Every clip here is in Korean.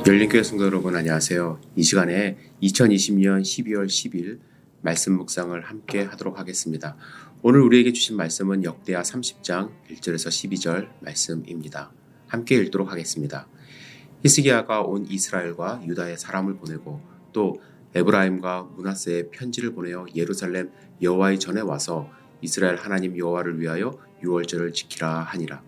열린교회 성도 여러분 안녕하세요. 이 시간에 2020년 12월 10일 말씀 묵상을 함께 하도록 하겠습니다. 오늘 우리에게 주신 말씀은 역대하 30장 1절에서 12절 말씀입니다. 함께 읽도록 하겠습니다. 히스기야가 온 이스라엘과 유다의 사람을 보내고 또 에브라임과 므낫세의 편지를 보내어 예루살렘 여호와의 전에 와서 이스라엘 하나님 여호와를 위하여 유월절을 지키라 하니라.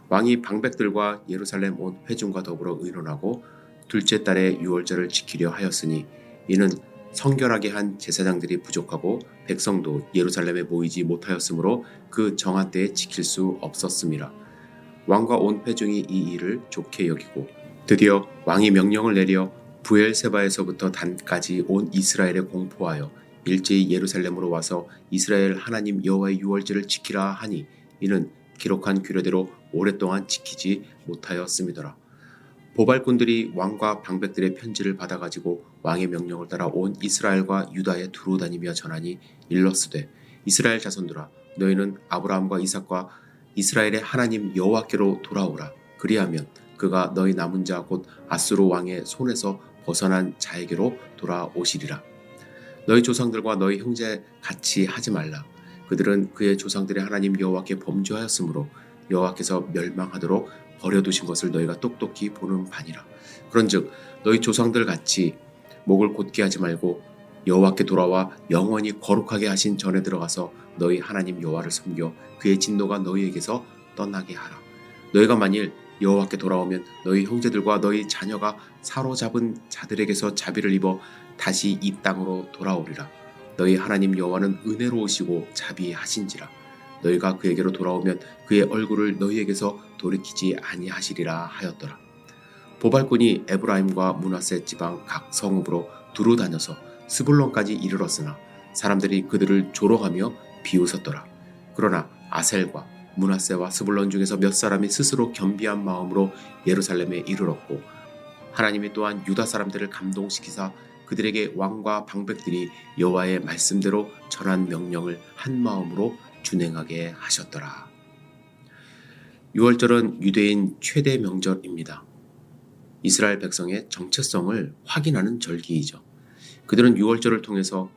왕이 방백들과 예루살렘 온 회중과 더불어 의논하고 둘째 달에 유월절을 지키려 하였으니 이는 성결하게 한 제사장들이 부족하고 백성도 예루살렘에 모이지 못하였으므로 그 정한 때에 지킬 수 없었음이라. 왕과 온 회중이 이 일을 좋게 여기고 드디어 왕이 명령을 내려 부엘세바에서부터 단까지 온 이스라엘에 공포하여 일제히 예루살렘으로 와서 이스라엘 하나님 여호와의 유월절을 지키라 하니 이는 기록한 규례대로 오랫동안 지키지 못하였음이더라. 보발꾼들이 왕과 방백들의 편지를 받아가지고 왕의 명령을 따라 온 이스라엘과 유다에 두루 다니며 전하니 일러스되 이스라엘 자손들아 너희는 아브라함과 이삭과 이스라엘의 하나님 여호와께로 돌아오라. 그리하면 그가 너희 남은 자 곧 아수르 왕의 손에서 벗어난 자에게로 돌아오시리라. 너희 조상들과 너희 형제 같이 하지 말라. 그들은 그의 조상들의 하나님 여호와께 범죄하였으므로 여호와께서 멸망하도록 버려두신 것을 너희가 똑똑히 보는 바니라. 그런즉 너희 조상들 같이 목을 곧게 하지 말고 여호와께 돌아와 영원히 거룩하게 하신 전에 들어가서 너희 하나님 여호와를 섬겨 그의 진노가 너희에게서 떠나게 하라. 너희가 만일 여호와께 돌아오면 너희 형제들과 너희 자녀가 사로잡은 자들에게서 자비를 입어 다시 이 땅으로 돌아오리라. 너희 하나님 여호와는 은혜로우시고 자비하신지라. 너희가 그에게로 돌아오면 그의 얼굴을 너희에게서 돌이키지 아니하시리라 하였더라. 보발꾼이 에브라임과 므낫세 지방 각 성읍으로 두루 다녀서 스불론까지 이르렀으나 사람들이 그들을 조롱하며 비웃었더라. 그러나 아셀과 므낫세와 스불론 중에서 몇 사람이 스스로 겸비한 마음으로 예루살렘에 이르렀고 하나님이 또한 유다 사람들을 감동시키사 그들에게 왕과 방백들이 여호와의 말씀대로 전한 명령을 한 마음으로 준행하게 하셨더라. 유월절은 유대인 최대 명절입니다. 이스라엘 백성의 정체성을 확인하는 절기이죠. 그들은 유월절을 통해서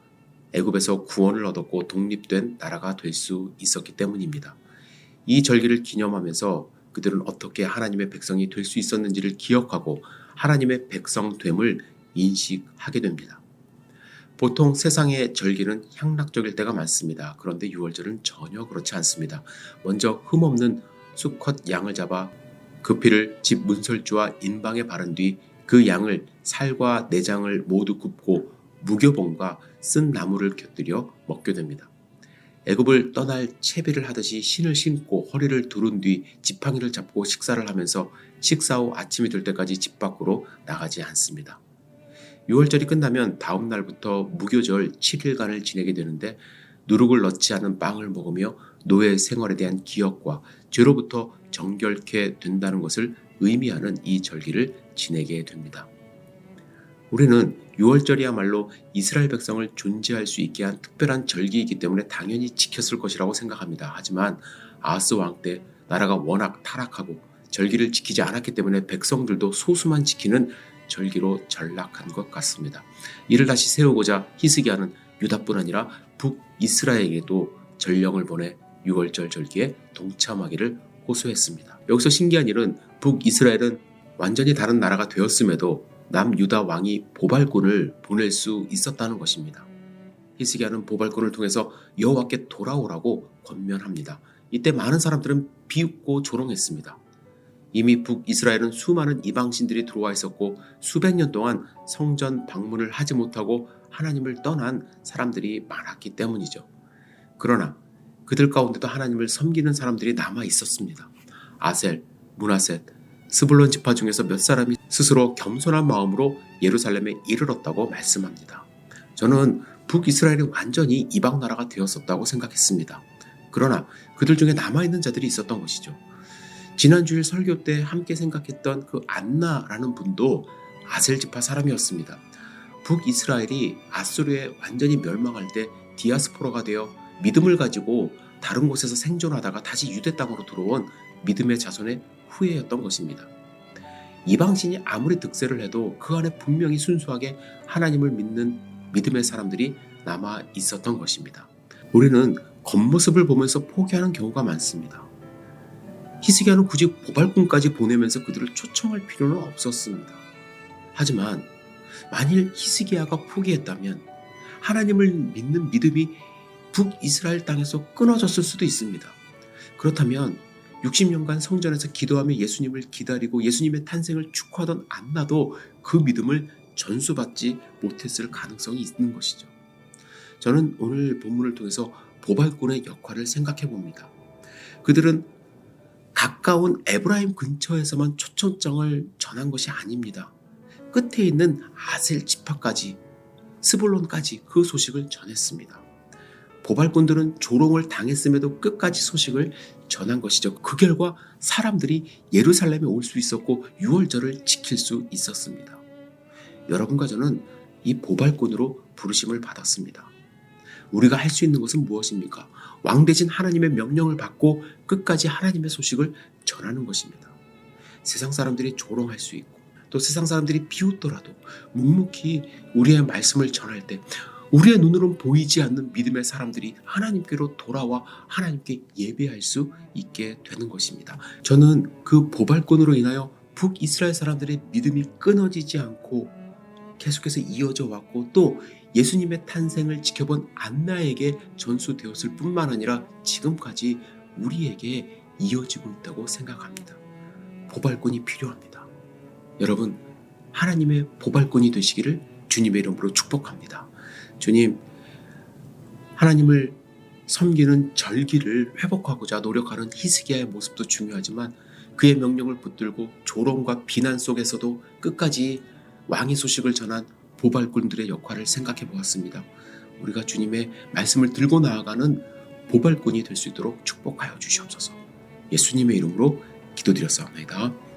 애굽에서 구원을 얻었고 독립된 나라가 될 수 있었기 때문입니다. 이 절기를 기념하면서 그들은 어떻게 하나님의 백성이 될 수 있었는지를 기억하고 하나님의 백성됨을 인식하게 됩니다. 보통 세상의 절기는 향락적일 때가 많습니다. 그런데 유월절은 전혀 그렇지 않습니다. 먼저 흠없는 수컷 양을 잡아 그 피를 집 문설주와 인방에 바른 뒤 그 양을 살과 내장을 모두 굽고 무교봉과 쓴 나무를 곁들여 먹게 됩니다. 애굽을 떠날 채비를 하듯이 신을 신고 허리를 두른 뒤 지팡이를 잡고 식사를 하면서 식사 후 아침이 될 때까지 집 밖으로 나가지 않습니다. 유월절이 끝나면 다음 날부터 무교절 7일간을 지내게 되는데 누룩을 넣지 않은 빵을 먹으며 노예 생활에 대한 기억과 죄로부터 정결케 된다는 것을 의미하는 이 절기를 지내게 됩니다. 우리는 유월절이야말로 이스라엘 백성을 존재할 수 있게 한 특별한 절기이기 때문에 당연히 지켰을 것이라고 생각합니다. 하지만 아하스 왕 때 나라가 워낙 타락하고 절기를 지키지 않았기 때문에 백성들도 소수만 지키는 절기로 전락한 것 같습니다. 이를 다시 세우고자 히스기야는 유다뿐 아니라 북이스라엘에게도 전령을 보내 유월절 절기에 동참하기를 호소했습니다. 여기서 신기한 일은 북이스라엘은 완전히 다른 나라가 되었음에도 남유다 왕이 보발꾼을 보낼 수 있었다는 것입니다. 히스기야는 보발꾼을 통해서 여호와께 돌아오라고 권면합니다. 이때 많은 사람들은 비웃고 조롱했습니다. 이미 북이스라엘은 수많은 이방신들이 들어와 있었고 수백 년 동안 성전 방문을 하지 못하고 하나님을 떠난 사람들이 많았기 때문이죠. 그러나 그들 가운데도 하나님을 섬기는 사람들이 남아 있었습니다. 아셀, 므낫셋, 스불론 지파 중에서 몇 사람이 스스로 겸손한 마음으로 예루살렘에 이르렀다고 말씀합니다. 저는 북이스라엘이 완전히 이방 나라가 되었었다고 생각했습니다. 그러나 그들 중에 남아있는 자들이 있었던 것이죠. 지난주일 설교 때 함께 생각했던 그 안나라는 분도 아셀 지파 사람이었습니다. 북이스라엘이 아수르에 완전히 멸망할 때 디아스포라가 되어 믿음을 가지고 다른 곳에서 생존하다가 다시 유대 땅으로 들어온 믿음의 자손의 후예였던 것입니다. 이방신이 아무리 득세를 해도 그 안에 분명히 순수하게 하나님을 믿는 믿음의 사람들이 남아 있었던 것입니다. 우리는 겉모습을 보면서 포기하는 경우가 많습니다. 히스기야는 굳이 보발꾼까지 보내면서 그들을 초청할 필요는 없었습니다. 하지만 만일 히스기야가 포기했다면 하나님을 믿는 믿음이 북이스라엘 땅에서 끊어졌을 수도 있습니다. 그렇다면 60년간 성전에서 기도하며 예수님을 기다리고 예수님의 탄생을 축하하던 안나도 그 믿음을 전수받지 못했을 가능성이 있는 것이죠. 저는 오늘 본문을 통해서 보발꾼의 역할을 생각해 봅니다. 그들은 가까운 에브라임 근처에서만 초청장을 전한 것이 아닙니다. 끝에 있는 아셀 지파까지, 스불론까지 그 소식을 전했습니다. 보발꾼들은 조롱을 당했음에도 끝까지 소식을 전한 것이죠. 그 결과 사람들이 예루살렘에 올 수 있었고 유월절을 지킬 수 있었습니다. 여러분과 저는 이 보발꾼으로 부르심을 받았습니다. 우리가 할 수 있는 것은 무엇입니까? 왕대신 하나님의 명령을 받고 끝까지 하나님의 소식을 전하는 것입니다. 세상 사람들이 조롱할 수 있고 또 세상 사람들이 비웃더라도 묵묵히 우리의 말씀을 전할 때 우리의 눈으로는 보이지 않는 믿음의 사람들이 하나님께로 돌아와 하나님께 예배할 수 있게 되는 것입니다. 저는 그 보발꾼으로 인하여 북이스라엘 사람들의 믿음이 끊어지지 않고 계속해서 이어져 왔고 또 예수님의 탄생을 지켜본 안나에게 전수되었을 뿐만 아니라 지금까지 우리에게 이어지고 있다고 생각합니다. 보발꾼이 필요합니다. 여러분, 하나님의 보발꾼이 되시기를 주님의 이름으로 축복합니다. 주님, 하나님을 섬기는 절기를 회복하고자 노력하는 히스기야의 모습도 중요하지만 그의 명령을 붙들고 조롱과 비난 속에서도 끝까지 왕의 소식을 전한 보발꾼들의 역할을 생각해 보았습니다. 우리가 주님의 말씀을 들고 나아가는 보발꾼이 될 수 있도록 축복하여 주시옵소서. 예수님의 이름으로 기도드렸사옵나이다.